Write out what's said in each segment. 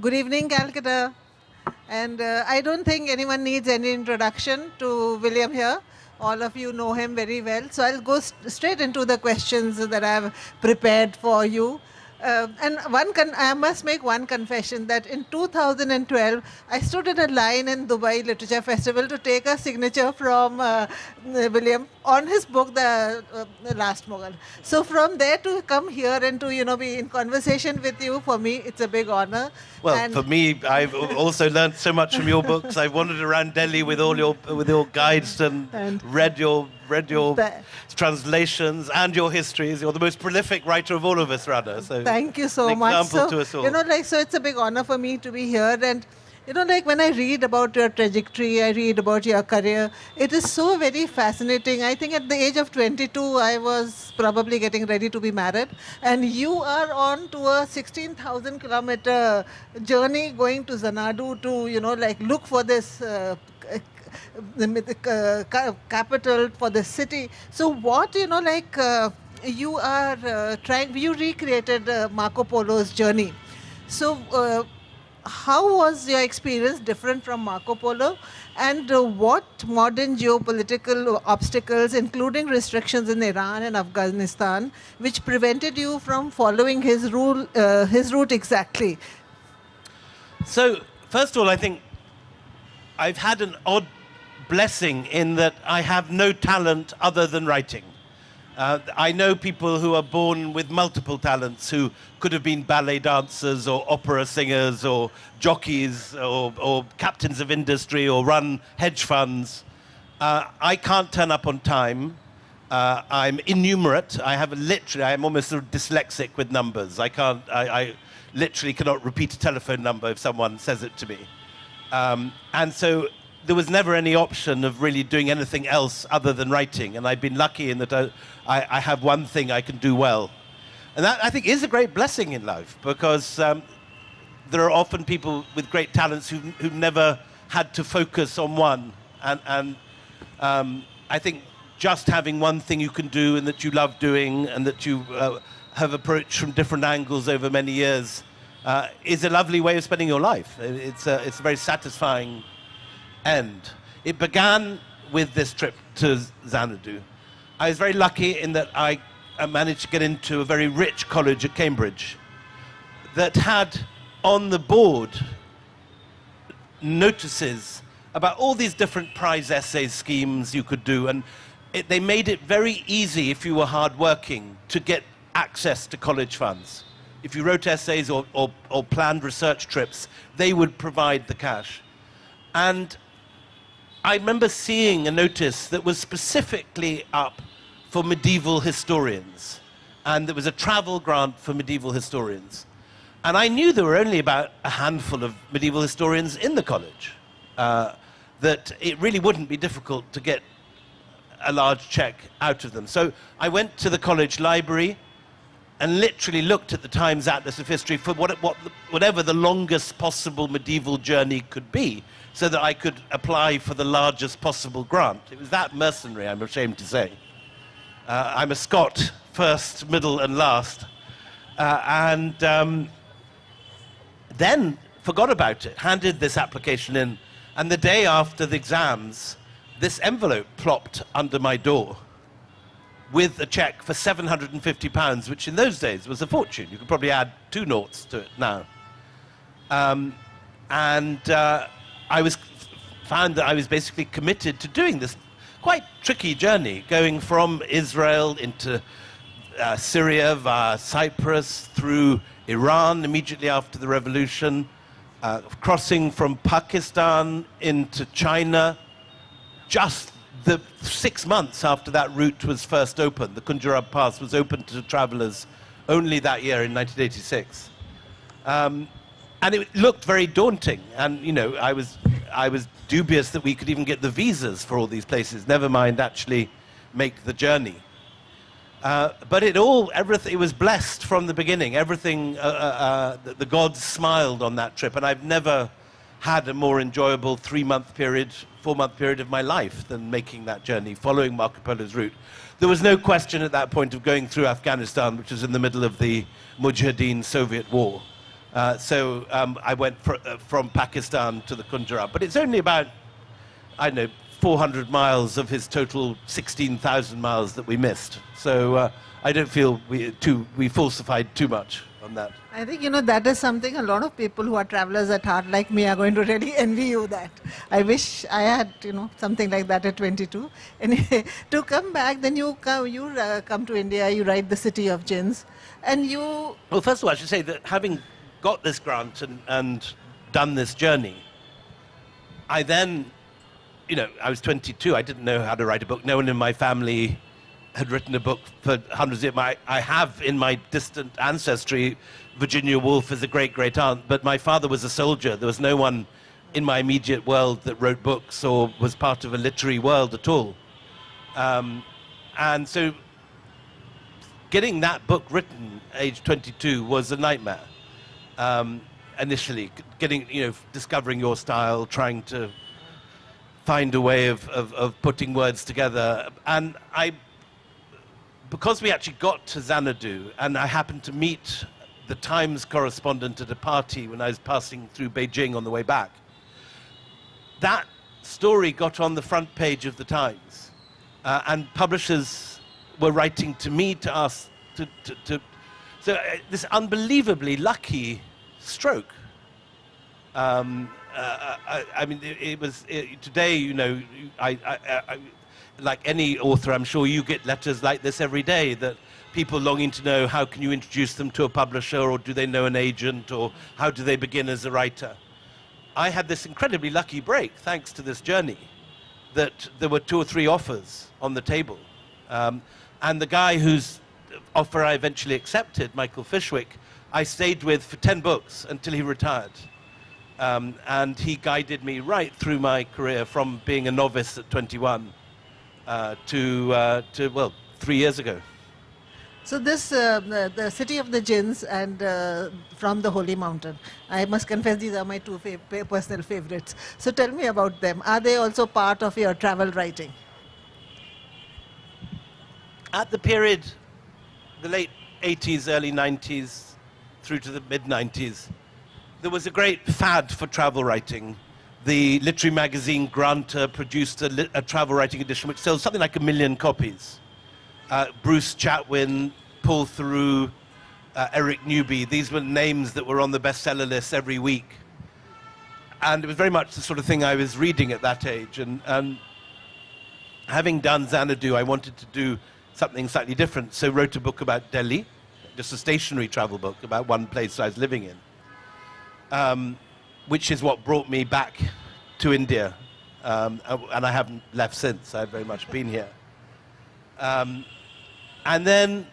Good evening, Calcutta. And I don't think anyone needs any introduction to William here. All of you know him very well. So I'll go straight into the questions that I've prepared for you. And I must make one confession that in 2012, I stood in a line in Dubai Literature Festival to take a signature from William on his book, The Last Mughal. So from there to come here and to be in conversation with you, for me, it's a big honor. Well, and for me, I've also learned so much from your books. I've wandered around Delhi with all your guides and read your translations and your histories. You're the most prolific writer of all of us, Rana. So thank you so much. Example to us all. So it's a big honor for me to be here. And when I read about your trajectory, I read about your career, it is so very fascinating. I think at the age of 22, I was probably getting ready to be married. And you are on to a 16,000-kilometer journey going to Xanadu to, look for this capital for the city. So what, you are you recreated Marco Polo's journey. So how was your experience different from Marco Polo? And what modern geopolitical obstacles, including restrictions in Iran and Afghanistan, which prevented you from following his route exactly? So, first of all, I think I've had an odd blessing in that I have no talent other than writing. I know people who are born with multiple talents who could have been ballet dancers or opera singers or jockeys or captains of industry or run hedge funds. I can't turn up on time. I'm innumerate. I'm almost sort of dyslexic with numbers. I literally cannot repeat a telephone number if someone says it to me. And so there was never any option of really doing anything else other than writing. And I've been lucky in that I have one thing I can do well. And that, I think, is a great blessing in life, because there are often people with great talents who've never had to focus on one. And I think just having one thing you can do and that you love doing and that you have approached from different angles over many years is a lovely way of spending your life. It's a very satisfying end. It began with this trip to Xanadu. I was very lucky in that I managed to get into a very rich college at Cambridge that had on the board notices about all these different prize essay schemes you could do, and they made it very easy if you were hardworking to get access to college funds. If you wrote essays or planned research trips, they would provide the cash. And I remember seeing a notice that was specifically up for medieval historians, and there was a travel grant for medieval historians. And I knew there were only about a handful of medieval historians in the college, that it really wouldn't be difficult to get a large check out of them. So I went to the college library and literally looked at the Times Atlas of History for whatever the longest possible medieval journey could be, so that I could apply for the largest possible grant. It was that mercenary, I'm ashamed to say. I'm a Scot, first, middle, and last. Then forgot about it, handed this application in, and the day after the exams, this envelope plopped under my door with a cheque for £750, which in those days was a fortune. You could probably add 2 noughts to it now. I found that I was basically committed to doing this quite tricky journey, going from Israel into Syria via Cyprus, through Iran immediately after the revolution, crossing from Pakistan into China, just the 6 months after that route was first opened. The Kunjarab Pass was open to travelers only that year in 1986. And it looked very daunting. And, I was dubious that we could even get the visas for all these places, never mind actually make the journey. But it was blessed from the beginning. Everything, the gods smiled on that trip. And I've never had a more enjoyable 4-month period of my life than making that journey, following Marco Polo's route. There was no question at that point of going through Afghanistan, which was in the middle of the Mujahideen Soviet war. I went from Pakistan to the Kunjara. But it's only about, I don't know, 400 miles of his total 16,000 miles that we missed. So I don't feel we falsified too much on that. I think, that is something a lot of people who are travelers at heart like me are going to really envy you that. I wish I had, something like that at 22. Anyway, to come back, then you come to India, you write The City of Jinns, and you... Well, first of all, I should say that having got this grant and done this journey, I then, I was 22, I didn't know how to write a book. No one in my family had written a book for hundreds of years. I have in my distant ancestry Virginia Woolf as a great-great-aunt, but my father was a soldier. There was no one in my immediate world that wrote books or was part of a literary world at all. And so getting that book written age 22 was a nightmare. Initially, discovering your style, trying to find a way of putting words together. And because we actually got to Xanadu, and I happened to meet the Times correspondent at a party when I was passing through Beijing on the way back, that story got on the front page of the Times. And publishers were writing to me to ask so this unbelievably lucky stroke. I mean, today, like any author, I'm sure you get letters like this every day, that people longing to know how can you introduce them to a publisher, or do they know an agent, or how do they begin as a writer. I had this incredibly lucky break, thanks to this journey, that there were 2 or 3 offers on the table. And the guy whose offer I eventually accepted, Michael Fishwick, I stayed with for 10 books until he retired. And he guided me right through my career from being a novice at 21 to 3 years ago. So this, the City of the Jinns and From the Holy Mountain, I must confess these are my 2 personal favorites. So tell me about them. Are they also part of your travel writing? At the period, the late 80s, early 90s, through to the mid-90s, there was a great fad for travel writing. The literary magazine Granta produced a travel writing edition which sold something like 1 million copies. Bruce Chatwin, Paul Theroux, Eric Newby, these were names that were on the bestseller list every week. And it was very much the sort of thing I was reading at that age. And having done Xanadu, I wanted to do something slightly different, so wrote a book about Delhi, just a stationary travel book about one place I was living in, which is what brought me back to India. And I haven't left since. I've very much been here. And then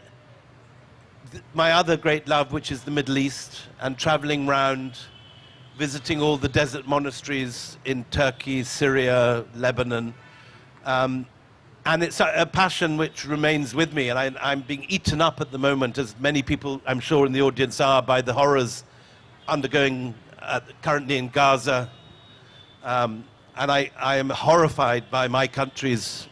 my other great love, which is the Middle East, and traveling around, visiting all the desert monasteries in Turkey, Syria, Lebanon. And it's a passion which remains with me, and I'm being eaten up at the moment, as many people, I'm sure, in the audience are, by the horrors undergoing currently in Gaza. And I am horrified by my country's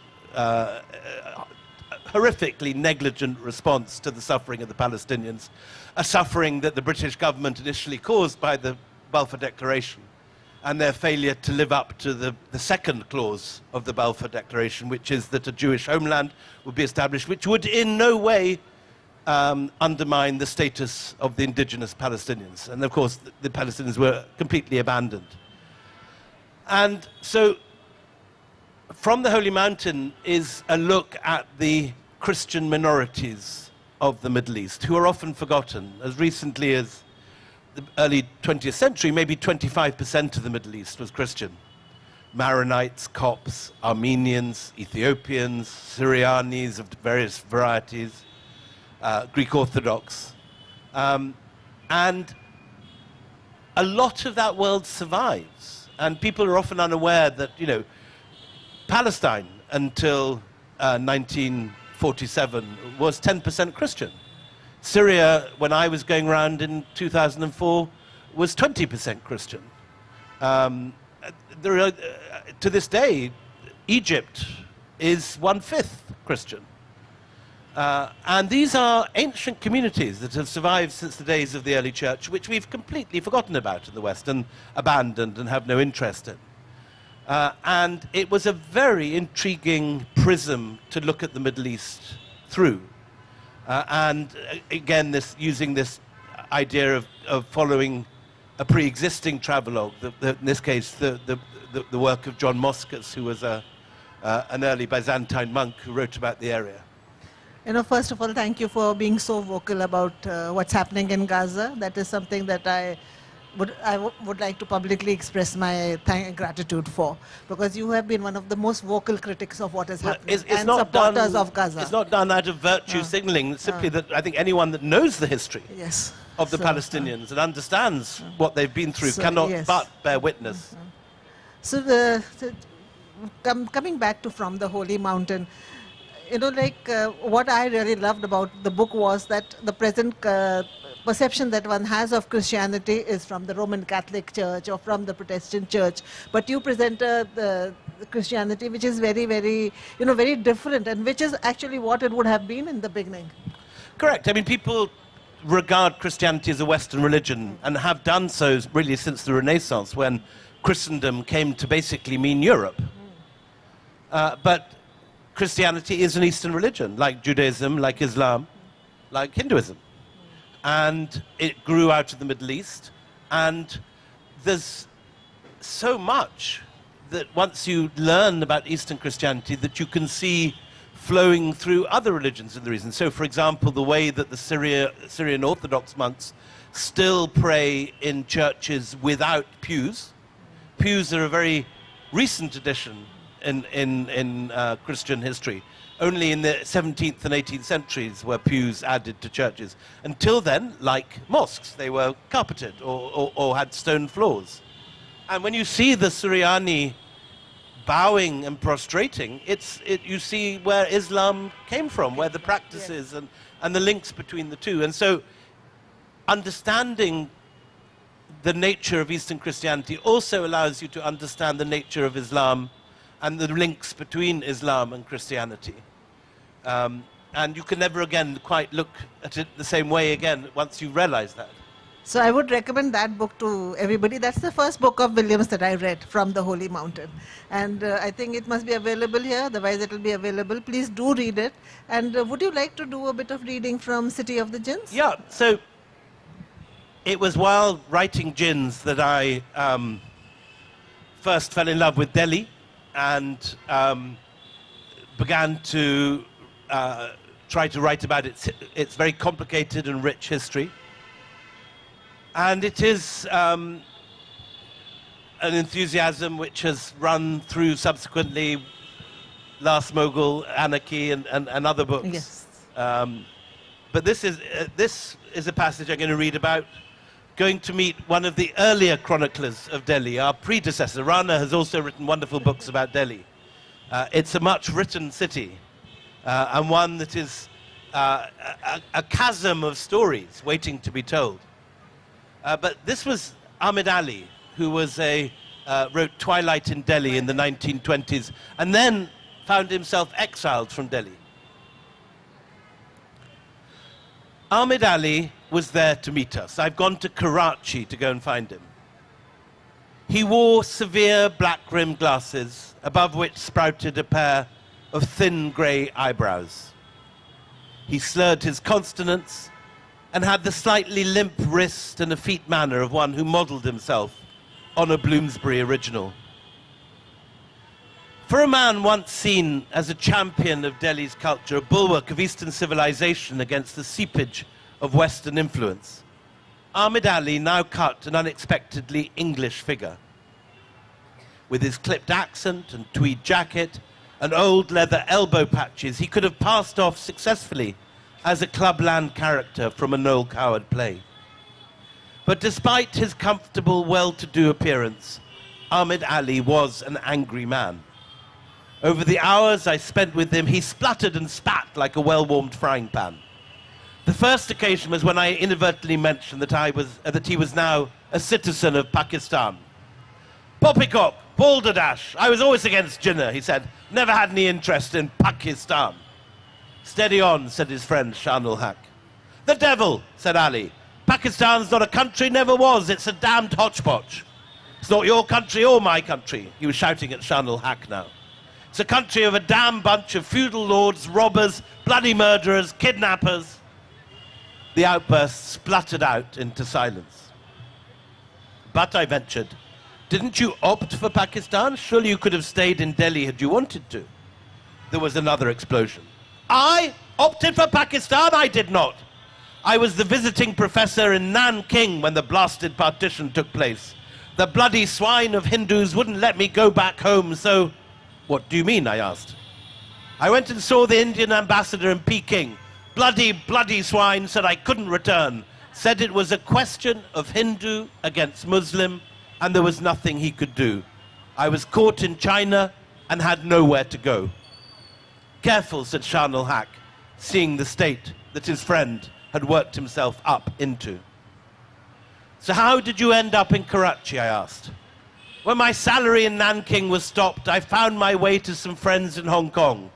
horrifically negligent response to the suffering of the Palestinians, a suffering that the British government initially caused by the Balfour Declaration, and their failure to live up to the second clause of the Balfour Declaration, which is that a Jewish homeland would be established, which would in no way undermine the status of the indigenous Palestinians. And of course, the Palestinians were completely abandoned. And so, From the Holy Mountain is a look at the Christian minorities of the Middle East, who are often forgotten. As recently as the early 20th century, maybe 25% of the Middle East was Christian. Maronites, Copts, Armenians, Ethiopians, Syrianis of various varieties, Greek Orthodox. And a lot of that world survives. And people are often unaware that, Palestine until 1947 was 10% Christian. Syria, when I was going around in 2004, was 20% Christian. To this day, Egypt is 1/5 Christian. And these are ancient communities that have survived since the days of the early church, which we've completely forgotten about in the West and abandoned and have no interest in. And it was a very intriguing prism to look at the Middle East through. Again, using this idea of following a pre-existing travelogue, in this case, the work of John Moschus, who was an early Byzantine monk who wrote about the area. You know, first of all, thank you for being so vocal about what's happening in Gaza. That is something that I would like to publicly express my gratitude for, because you have been one of the most vocal critics of what is happening and supporters of Gaza. It's not done out of virtue signaling. It's simply that I think anyone that knows the history of the Palestinians and understands what they've been through cannot but bear witness. So, coming back to From the Holy Mountain, you know, what I really loved about the book was that the present perception that one has of Christianity is from the Roman Catholic Church or from the Protestant Church, but you present the Christianity which is very, very, very different, and which is actually what it would have been in the beginning. Correct. I mean, people regard Christianity as a Western religion and have done so really since the Renaissance, when Christendom came to basically mean Europe. But Christianity is an Eastern religion, like Judaism, like Islam, like Hinduism. And it grew out of the Middle East. And there's so much that once you learn about Eastern Christianity that you can see flowing through other religions in the region. So, for example, the way that the Syrian Orthodox monks still pray in churches without pews. Pews are a very recent addition in Christian history. Only in the 17th and 18th centuries were pews added to churches. Until then, like mosques, they were carpeted or had stone floors. And when you see the Suryani bowing and prostrating, you see where Islam came from, where the practices and the links between the two. And so understanding the nature of Eastern Christianity also allows you to understand the nature of Islam and the links between Islam and Christianity. And you can never again quite look at it the same way again once you realize that. So I would recommend that book to everybody. That's the first book of Williams that I read, From the Holy Mountain. And I think it must be available here, otherwise it will be available. Please do read it. And would you like to do a bit of reading from City of the Jinns? Yeah, so it was while writing Jinns that I first fell in love with Delhi and began to try to write about its very complicated and rich history. And it is an enthusiasm which has run through subsequently Last Mughal, Anarchy, and other books. Yes. But this is a passage I'm going to read about going to meet one of the earlier chroniclers of Delhi, our predecessor. Rana has also written wonderful books about Delhi. It's a much-written city, and one that is a chasm of stories waiting to be told. But this was Ahmed Ali, who wrote Twilight in Delhi in the 1920s, and then found himself exiled from Delhi. Ahmed Ali was there to meet us. I've gone to Karachi to go and find him. He wore severe black-rimmed glasses, above which sprouted a pair of thin grey eyebrows. He slurred his consonants and had the slightly limp wrist and effete manner of one who modelled himself on a Bloomsbury original. For a man once seen as a champion of Delhi's culture, a bulwark of Eastern civilization against the seepage of Western influence, Ahmed Ali now cut an unexpectedly English figure. With his clipped accent and tweed jacket and old leather elbow patches, he could have passed off successfully as a clubland character from a Noel Coward play. But despite his comfortable, well-to-do appearance, Ahmed Ali was an angry man. Over the hours I spent with him, he spluttered and spat like a well-warmed frying pan. The first occasion was when I inadvertently mentioned that he was now a citizen of Pakistan. Poppycock, balderdash, I was always against Jinnah, he said. Never had any interest in Pakistan. Steady on, said his friend Shah-ul-Haq. The devil, said Ali. Pakistan's not a country, never was. It's a damned hodgepodge. It's not your country or my country. He was shouting at Shah-ul-Haq now. It's a country of a damn bunch of feudal lords, robbers, bloody murderers, kidnappers. The outburst spluttered out into silence. But, I ventured, didn't you opt for Pakistan? Surely you could have stayed in Delhi had you wanted to. There was another explosion. I opted for Pakistan? I did not. I was the visiting professor in Nanking when the blasted partition took place. The bloody swine of Hindus wouldn't let me go back home, so... What do you mean, I asked. I went and saw the Indian ambassador in Peking. Bloody swine, said I couldn't return. Said it was a question of Hindu against Muslim, and there was nothing he could do. I was caught in China and had nowhere to go. Careful, said Shah-ul-Haq, seeing the state that his friend had worked himself up into. So how did you end up in Karachi, I asked. When my salary in Nanking was stopped, I found my way to some friends in Hong Kong.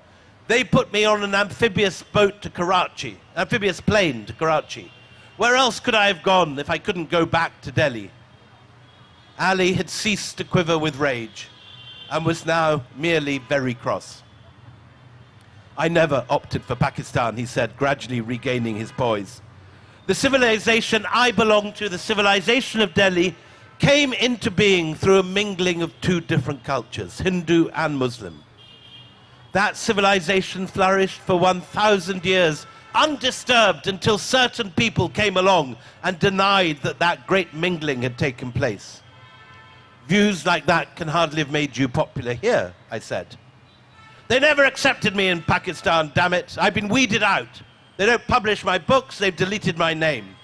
They put me on an amphibious plane to Karachi. Where else could I have gone if I couldn't go back to Delhi? Ali had ceased to quiver with rage and was now merely very cross. I never opted for Pakistan, he said, gradually regaining his poise. The civilization I belong to, the civilization of Delhi, came into being through a mingling of two different cultures, Hindu and Muslim. That civilization flourished for 1,000 years, undisturbed until certain people came along and denied that that great mingling had taken place. Views like that can hardly have made you popular here, I said. They never accepted me in Pakistan, damn it. I've been weeded out. They don't publish my books, they've deleted my name.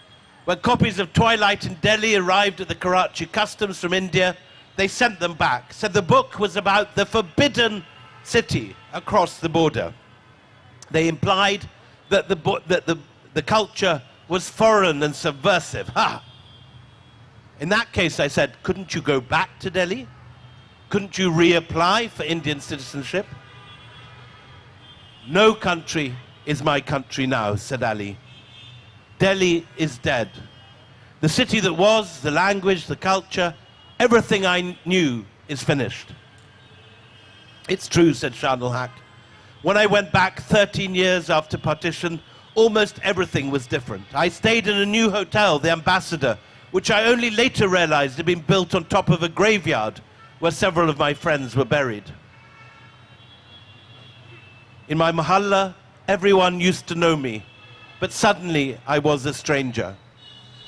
When copies of Twilight in Delhi arrived at the Karachi customs from India, they sent them back, said the book was about the forbidden city across the border. They implied that the culture was foreign and subversive. Ha! In that case, I said, couldn't you go back to Delhi? Couldn't you reapply for Indian citizenship? No country is my country now, said Ali. Delhi is dead. The city that was, the language, the culture, everything I knew is finished. It's true, said Shah-ul-Haq. When I went back 13 years after partition, almost everything was different. I stayed in a new hotel, the Ambassador, which I only later realized had been built on top of a graveyard where several of my friends were buried. In my mahalla, everyone used to know me, but suddenly I was a stranger.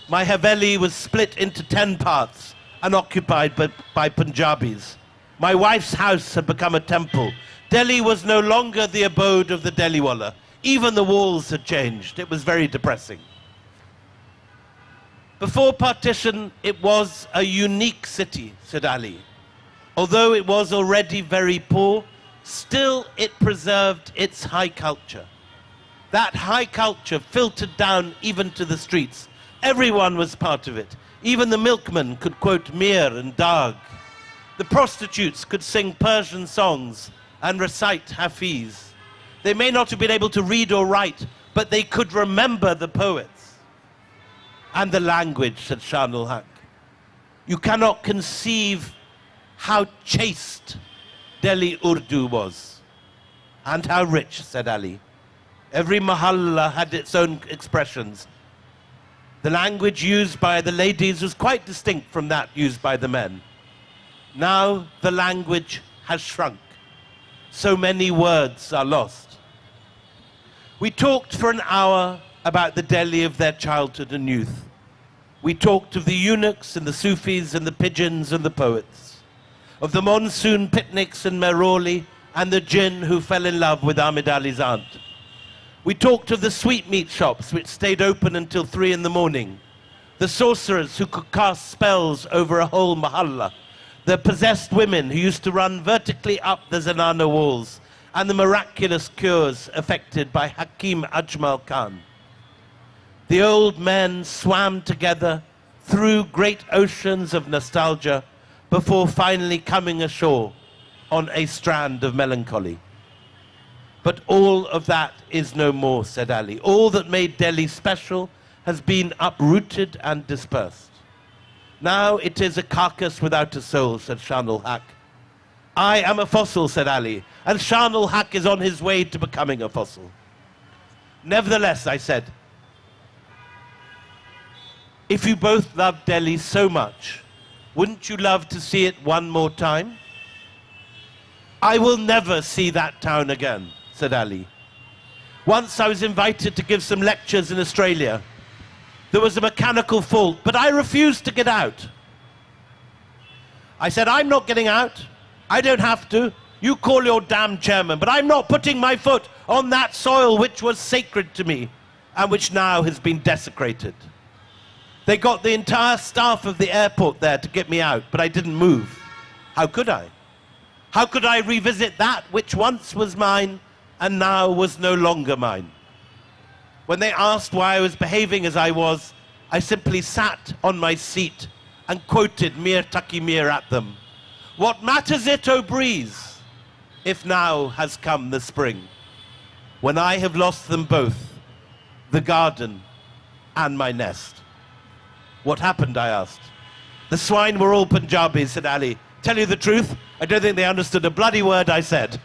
My Haveli was split into 10 parts and occupied by Punjabis. My wife's house had become a temple. Delhi was no longer the abode of the Delhiwala. Even the walls had changed. It was very depressing. Before partition, it was a unique city, said Ali. Although it was already very poor, still it preserved its high culture. That high culture filtered down even to the streets. Everyone was part of it. Even the milkmen could quote Mir and Dag. The prostitutes could sing Persian songs and recite Hafiz. They may not have been able to read or write, but they could remember the poets. And the language, said Shah-ul-Haq. You cannot conceive how chaste Delhi Urdu was. And how rich, said Ali. Every mahalla had its own expressions. The language used by the ladies was quite distinct from that used by the men. Now the language has shrunk. So many words are lost. We talked for an hour about the Delhi of their childhood and youth. We talked of the eunuchs and the Sufis and the pigeons and the poets, of the monsoon picnics in Meroli and the jinn who fell in love with Ahmed Ali's aunt. We talked of the sweetmeat shops which stayed open until 3 in the morning, the sorcerers who could cast spells over a whole mahalla, the possessed women who used to run vertically up the Zanana walls, and the miraculous cures effected by Hakim Ajmal Khan. The old men swam together through great oceans of nostalgia before finally coming ashore on a strand of melancholy. But all of that is no more, said Ali. All that made Delhi special has been uprooted and dispersed. Now it is a carcass without a soul, said Shah-ul-Haq. I am a fossil, said Ali, and Shah-ul-Haq is on his way to becoming a fossil. Nevertheless, I said, if you both love Delhi so much, wouldn't you love to see it one more time? I will never see that town again, said Ali. Once I was invited to give some lectures in Australia. There was a mechanical fault, but I refused to get out. I said, I'm not getting out. I don't have to. You call your damn chairman, but I'm not putting my foot on that soil which was sacred to me and which now has been desecrated. They got the entire staff of the airport there to get me out, but I didn't move. How could I? How could I revisit that which once was mine and now was no longer mine? When they asked why I was behaving as I was, I simply sat on my seat and quoted Mir Taki Mir at them. What matters it, O breeze, if now has come the spring, when I have lost them both, the garden and my nest. What happened, I asked. The swine were all Punjabis, said Ali. Tell you the truth, I don't think they understood a bloody word I said.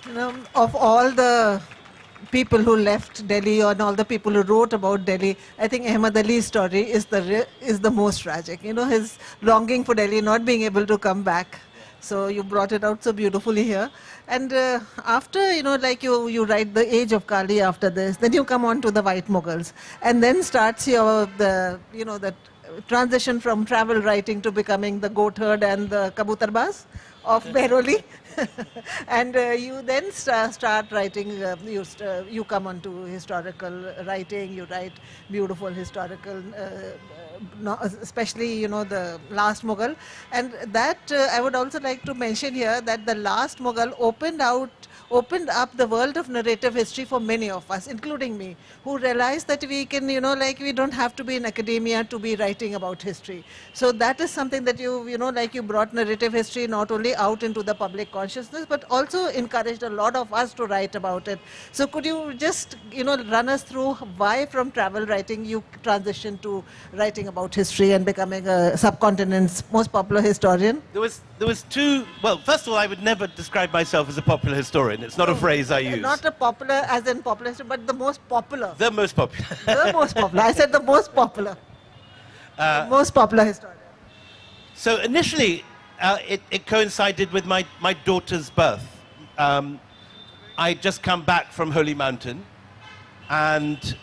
You know, of all the people who left Delhi and all the people who wrote about Delhi, I think Ahmad Ali's story is the most tragic. You know, his longing for Delhi, not being able to come back. So you brought it out so beautifully here. And after, you know, like you write The Age of Kali after this, then you come on to the White Mughals. And then starts the transition from travel writing to becoming the goat herd and the kabutarbaz of Behroli. And you then start writing, you come on to historical writing, you write beautiful historical, especially, you know, the Last Mughal. And that, I would also like to mention here that the Last Mughal opened up the world of narrative history for many of us, including me, who realized that we can, you know, like we don't have to be in academia to be writing about history. So that is something that you know, like you brought narrative history not only out into the public consciousness, but also encouraged a lot of us to write about it. So could you just, you know, run us through why from travel writing you transitioned to writing about history and becoming a subcontinent's most popular historian? There was two, well, first of all, I would never describe myself as a popular historian. It's not a phrase I use. Not a popular as in popular, but the most popular. The most popular. The most popular. I said the most popular. The most popular historian. So initially, it coincided with my daughter's birth. I'd just come back from Holy Mountain, and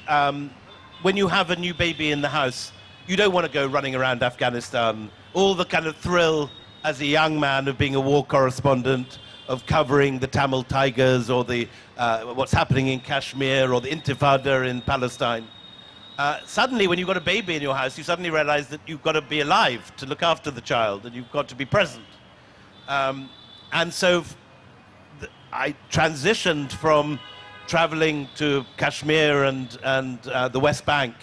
when you have a new baby in the house, you don't want to go running around Afghanistan. All the kind of thrill as a young man of being a war correspondent, of covering the Tamil Tigers or the what's happening in Kashmir or the Intifada in Palestine. Suddenly, when you've got a baby in your house, you suddenly realize that you've got to be alive to look after the child, and you've got to be present. And so I transitioned from traveling to Kashmir and the West Bank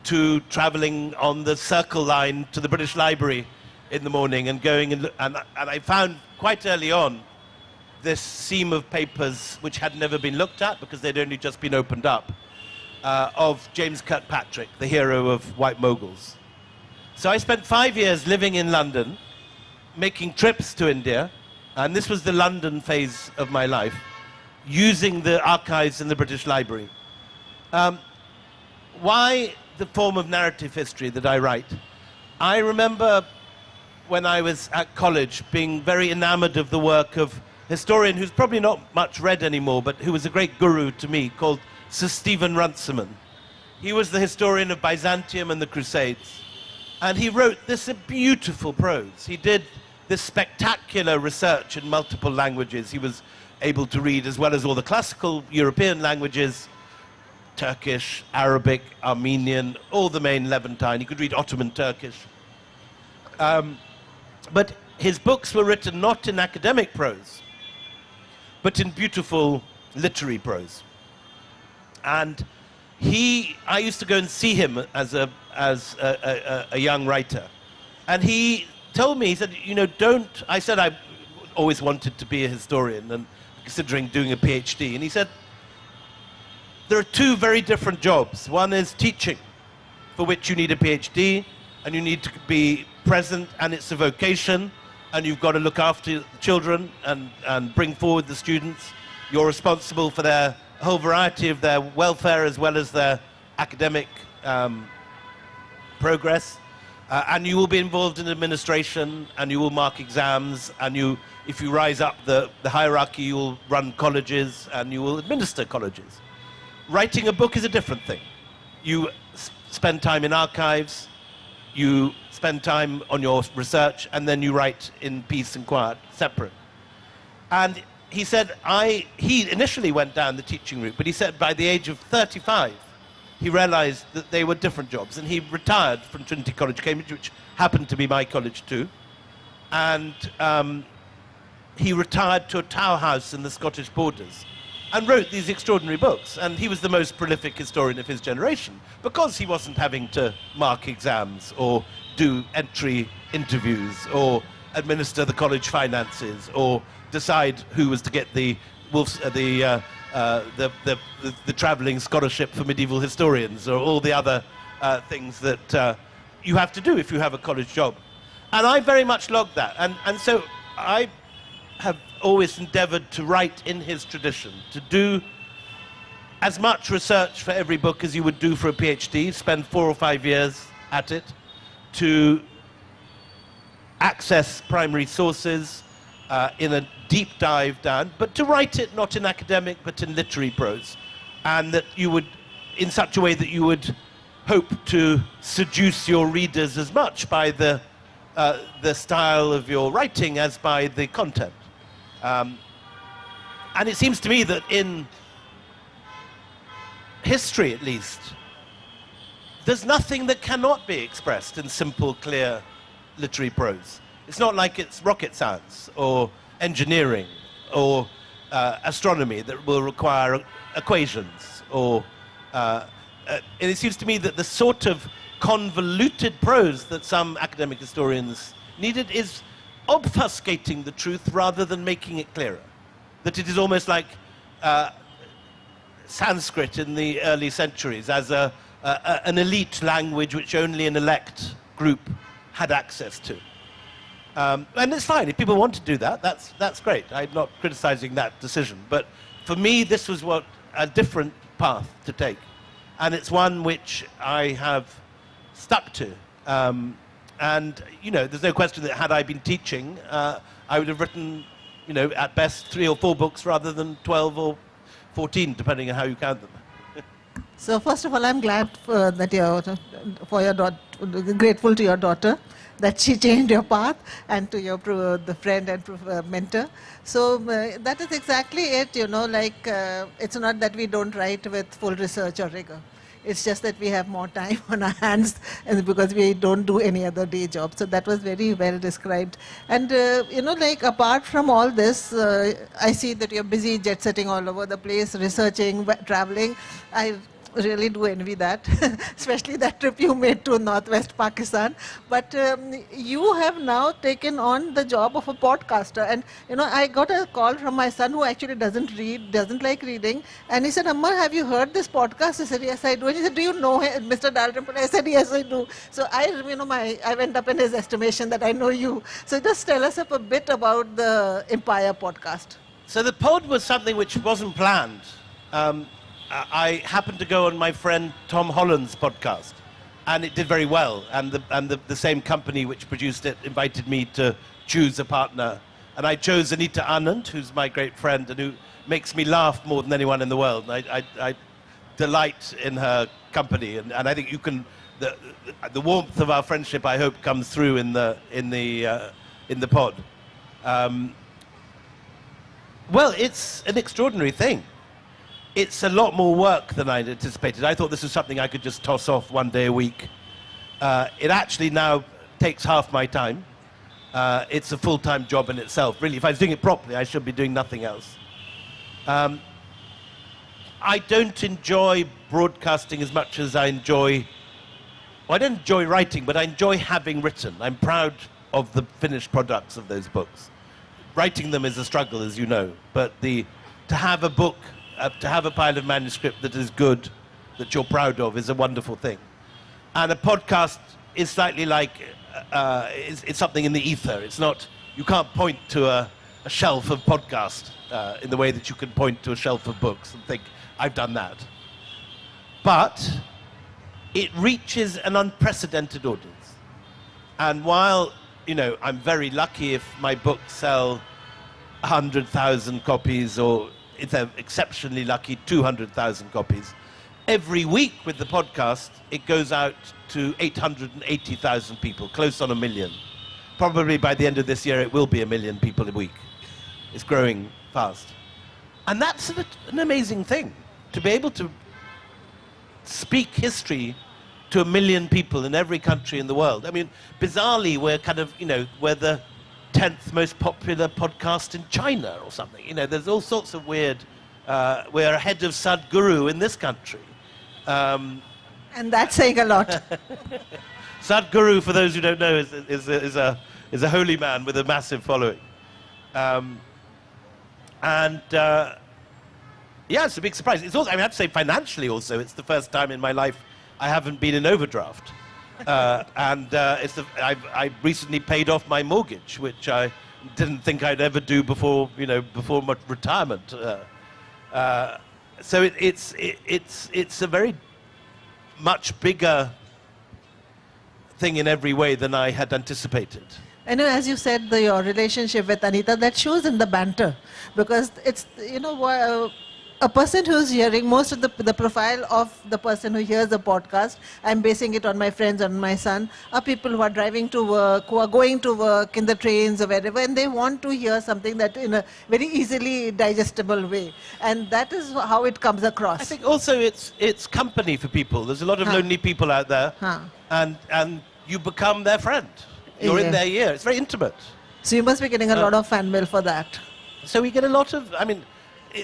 to traveling on the Circle Line to the British Library in the morning and going and I found quite early on this seam of papers which had never been looked at because they'd only just been opened up, of James Kirkpatrick, the hero of White Moguls. So I spent 5 years living in London, making trips to India, and this was the London phase of my life, using the archives in the British Library. Why the form of narrative history that I write? I remember when I was at college being very enamored of the work of a historian who's probably not much read anymore, but who was a great guru to me, called Sir Stephen Runciman. He was the historian of Byzantium and the Crusades. And he wrote this beautiful prose. He did this spectacular research in multiple languages. He was able to read, as well as all the classical European languages, Turkish, Arabic, Armenian, all the main Levantine. He could read Ottoman Turkish. But his books were written not in academic prose, but in beautiful literary prose. And I used to go and see him as a young writer. And he told me, he said, you know, always wanted to be a historian and considering doing a PhD. And he said, there are two very different jobs. One is teaching, for which you need a PhD, and you need to be present, and it's a vocation, and you've got to look after children and bring forward the students. You're responsible for their whole variety of their welfare as well as their academic progress. And you will be involved in administration, and you will mark exams, and if you rise up the hierarchy, you will run colleges, and you will administer colleges. Writing a book is a different thing. You spend time in archives, you spend time on your research, and then you write in peace and quiet, separate. And he said, he initially went down the teaching route, but he said by the age of 35, he realized that they were different jobs, and he retired from Trinity College, Cambridge, which happened to be my college too. And he retired to a tower house in the Scottish borders and wrote these extraordinary books. And he was the most prolific historian of his generation because he wasn't having to mark exams or do entry interviews or administer the college finances or decide who was to get the travelling scholarship for medieval historians or all the other things that you have to do if you have a college job. And I very much logged that. And so I have always endeavoured to write in his tradition, to do as much research for every book as you would do for a PhD, spend 4 or 5 years at it, to access primary sources in a deep dive down, but to write it not in academic but in literary prose, and that you would, in such a way that you would hope to seduce your readers as much by the style of your writing as by the content. And it seems to me that in history, at least, there's nothing that cannot be expressed in simple, clear literary prose. It's not like it's rocket science or engineering or astronomy that will require equations or and it seems to me that the sort of convoluted prose that some academic historians needed is obfuscating the truth rather than making it clearer. That it is almost like Sanskrit in the early centuries as an elite language which only an elect group had access to. And it's fine, if people want to do that, that's great. I'm not criticizing that decision. But for me, this was a different path to take. And it's one which I have stuck to. And, there's no question that had I been teaching, I would have written, at best 3 or 4 books rather than 12 or 14, depending on how you count them. So first of all, I'm glad that grateful to your daughter that she changed your path, and to your the friend and mentor. So that is exactly it. It's not that we don't write with full research or rigor. It's just that we have more time on our hands, and because we don't do any other day job. So that was very well described. And apart from all this, I see that you're busy jet setting all over the place, researching, traveling. I really do envy that, especially that trip you made to northwest Pakistan. But you have now taken on the job of a podcaster. And, I got a call from my son who actually doesn't read, doesn't like reading. And he said, Amma, have you heard this podcast? I said, yes, I do. And he said, do you know Mr. Dalrymple? I said, yes, I do. So I went up in his estimation that I know you. So just tell us a bit about the Empire podcast. So the pod was something which wasn't planned. I happened to go on my friend Tom Holland's podcast, and it did very well. And the same company which produced it invited me to choose a partner. And I chose Anita Anand, who's my great friend and who makes me laugh more than anyone in the world. I delight in her company, and I think you can. The warmth of our friendship, I hope, comes through in the pod. Well, it's an extraordinary thing. It's a lot more work than I'd anticipated. I thought this was something I could just toss off one day a week. It actually now takes half my time. It's a full-time job in itself. Really, if I was doing it properly, I should be doing nothing else. I don't enjoy broadcasting as much as I enjoy... Well, I don't enjoy writing, but I enjoy having written. I'm proud of the finished products of those books. writing them is a struggle, as you know, but to have a book, to have a pile of manuscript that is good, that you're proud of, is a wonderful thing. And a podcast is slightly like, it's something in the ether. It's not, you can't point to a shelf of podcast in the way that you can point to a shelf of books and think, I've done that. But it reaches an unprecedented audience. And while, you know, I'm very lucky if my books sell 100,000 copies, or if they're exceptionally lucky, 200,000 copies, every week with the podcast, it goes out to 880,000 people, close on 1 million. Probably by the end of this year, it will be 1 million people a week. It's growing fast. And that's an amazing thing, to be able to speak history to 1 million people in every country in the world. I mean, bizarrely, we're kind of, you know, we're the 10th most popular podcast in China or something. You know, there's all sorts of weird, we're ahead of Sadhguru in this country. And that's saying a lot. Sadhguru, for those who don't know, is a holy man with a massive following. Yeah, it's a big surprise. It's also, I mean, I have to say, financially also, it's the first time in my life I haven't been in overdraft. I recently paid off my mortgage, which I didn't think I'd ever do before, you know, before my retirement. So it's a very much bigger thing in every way than I had anticipated. I know, as you said, your relationship with Anita, that shows in the banter, because it's, you know, a person who's hearing, most of the profile of the person who hears the podcast, I'm basing it on my friends, on my son, are people who are driving to work, who are going to work in the trains or wherever, and they want to hear something that in a very easily digestible way. And that is how it comes across. I think also it's company for people. There's a lot of lonely people out there, and you become their friend. You're in their ear. It's very intimate. So you must be getting a lot of fan mail for that. So we get a lot of, I mean,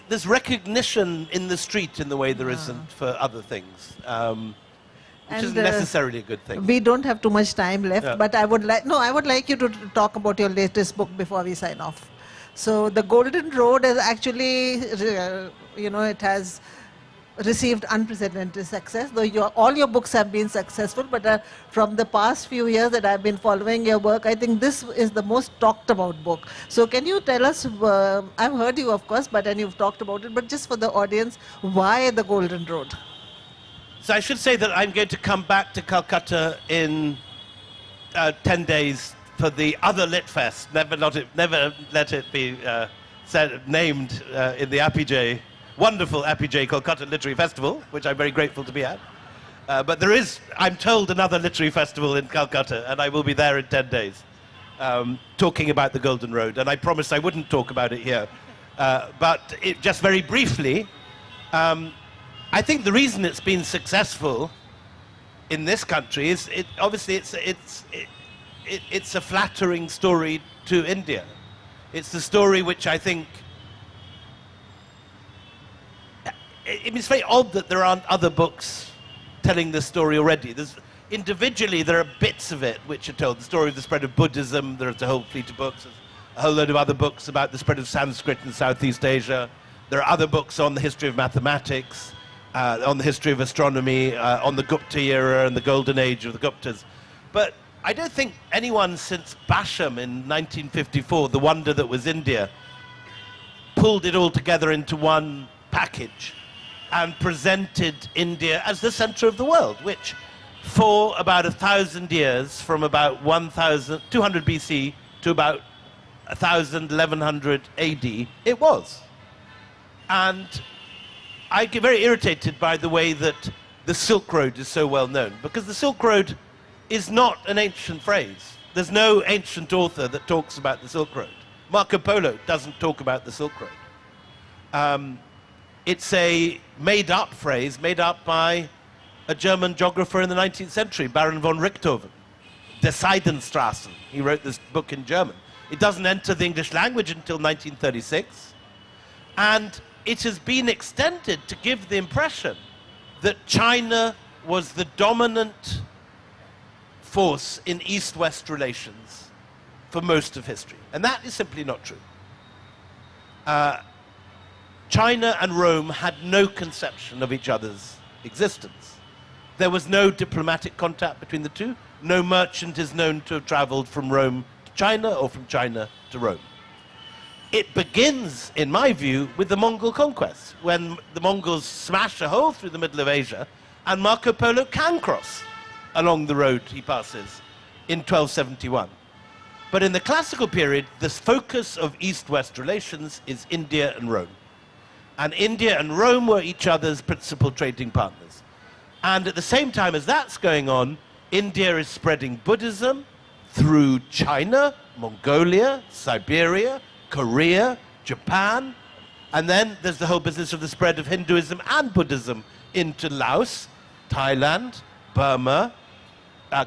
there's recognition in the street in the way there isn't for other things, which isn't necessarily a good thing. We don't have too much time left, but I would like you to talk about your latest book before we sign off. So The Golden Road is actually, you know, it has received unprecedented success, though all your books have been successful, but from the past few years that I've been following your work, I think this is the most talked about book. So can you tell us, I've heard you of course, and you've talked about it, but just for the audience, why The Golden Road? So I should say that I'm going to come back to Kolkata in 10 days for the other Lit Fest. Never let it be named in the Apeejay, wonderful Apeejay Kolkata Literary Festival, which I'm very grateful to be at. But there is, I'm told, another literary festival in Calcutta, and I will be there in 10 days, talking about the Golden Road. And I promised I wouldn't talk about it here. But just very briefly, I think the reason it's been successful in this country is, obviously, it's a flattering story to India. It's the story which I think, it's very odd that there aren't other books telling this story already. Individually, there are bits of it which are told. The story of the spread of Buddhism, there's a whole fleet of books. There's a whole load of other books about the spread of Sanskrit in Southeast Asia. There are other books on the history of mathematics, on the history of astronomy, on the Gupta era and the golden age of the Guptas. But I don't think anyone since Basham in 1954, the wonder that was India, pulled it all together into one package and presented India as the center of the world, which for about 1,000 years, from about 200 BC to about 1100 AD, it was. And I get very irritated by the way that the Silk Road is so well known, because the Silk Road is not an ancient phrase. There's no ancient author that talks about the Silk Road. Marco Polo doesn't talk about the Silk Road. It's a made-up phrase, made up by a German geographer in the 19th century, Baron von Richthofen. Der Seidenstraßen. He wrote this book in German. It doesn't enter the English language until 1936. And it has been extended to give the impression that China was the dominant force in East-West relations for most of history. And that is simply not true. China and Rome had no conception of each other's existence. There was no diplomatic contact between the two. No merchant is known to have traveled from Rome to China or from China to Rome. It begins, in my view, with the Mongol conquest, when the Mongols smash a hole through the middle of Asia, and Marco Polo can cross along the road he passes in 1271. But in the classical period, the focus of East-West relations is India and Rome. And India and Rome were each other's principal trading partners. And at the same time as that's going on, India is spreading Buddhism through China, Mongolia, Siberia, Korea, Japan, and then there's the whole business of the spread of Hinduism and Buddhism into Laos, Thailand, Burma,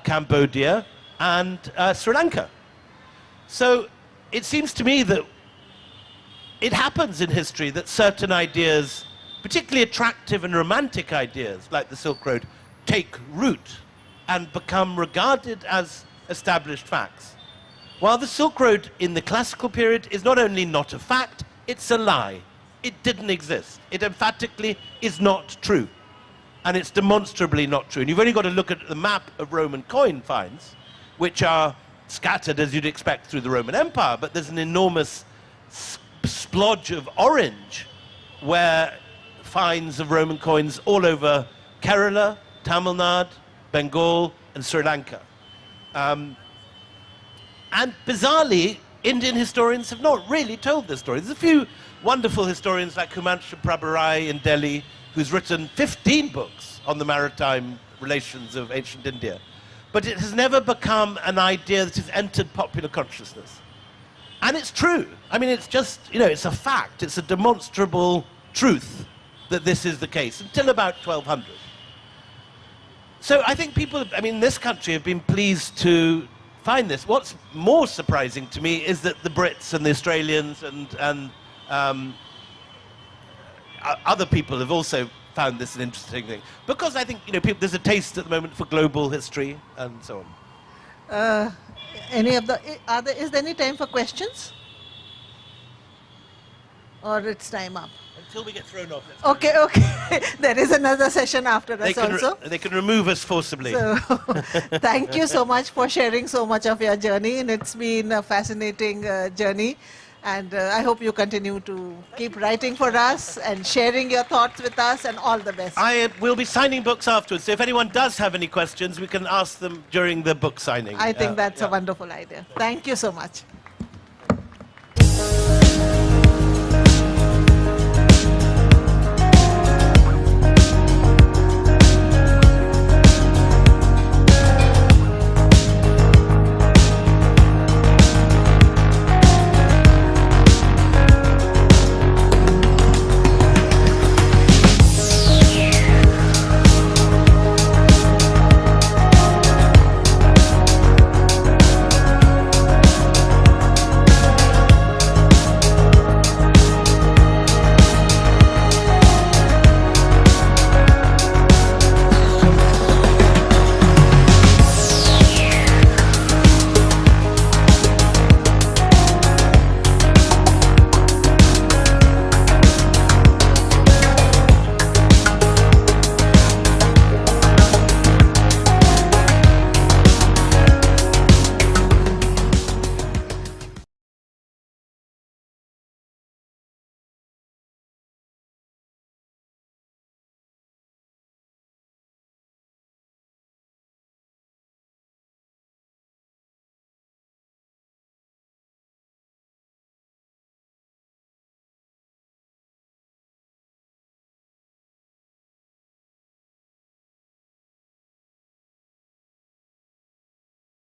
Cambodia, and Sri Lanka. So it seems to me that it happens in history that certain ideas, particularly attractive and romantic ideas like the Silk Road, take root and become regarded as established facts. While the Silk Road in the classical period is not only not a fact, it's a lie. It didn't exist. It emphatically is not true. And it's demonstrably not true. And you've only got to look at the map of Roman coin finds, which are scattered, as you'd expect, through the Roman Empire, but there's an enormous splodge of orange where finds of Roman coins all over Kerala, Tamil Nadu, Bengal, and Sri Lanka. And bizarrely, Indian historians have not really told this story. There's a few wonderful historians like Humanshu Prabharai in Delhi, who's written 15 books on the maritime relations of ancient India. But it has never become an idea that has entered popular consciousness. And it's true. I mean, it's just, it's a fact. It's a demonstrable truth that this is the case until about 1200. So I think people, in this country have been pleased to find this. What's more surprising to me is that the Brits and the Australians and other people have also found this an interesting thing. Because I think, there's a taste at the moment for global history and so on. Is there any time for questions? Or it's time up? Until we get thrown off. Okay. There is another session after us also. They can remove us forcibly. So, thank you so much for sharing so much of your journey, and it's been a fascinating journey. And I hope you continue to keep writing for us and sharing your thoughts with us, and all the best. I will be signing books afterwards, so if anyone does have any questions, we can ask them during the book signing. I think that's a wonderful idea. Thank you so much.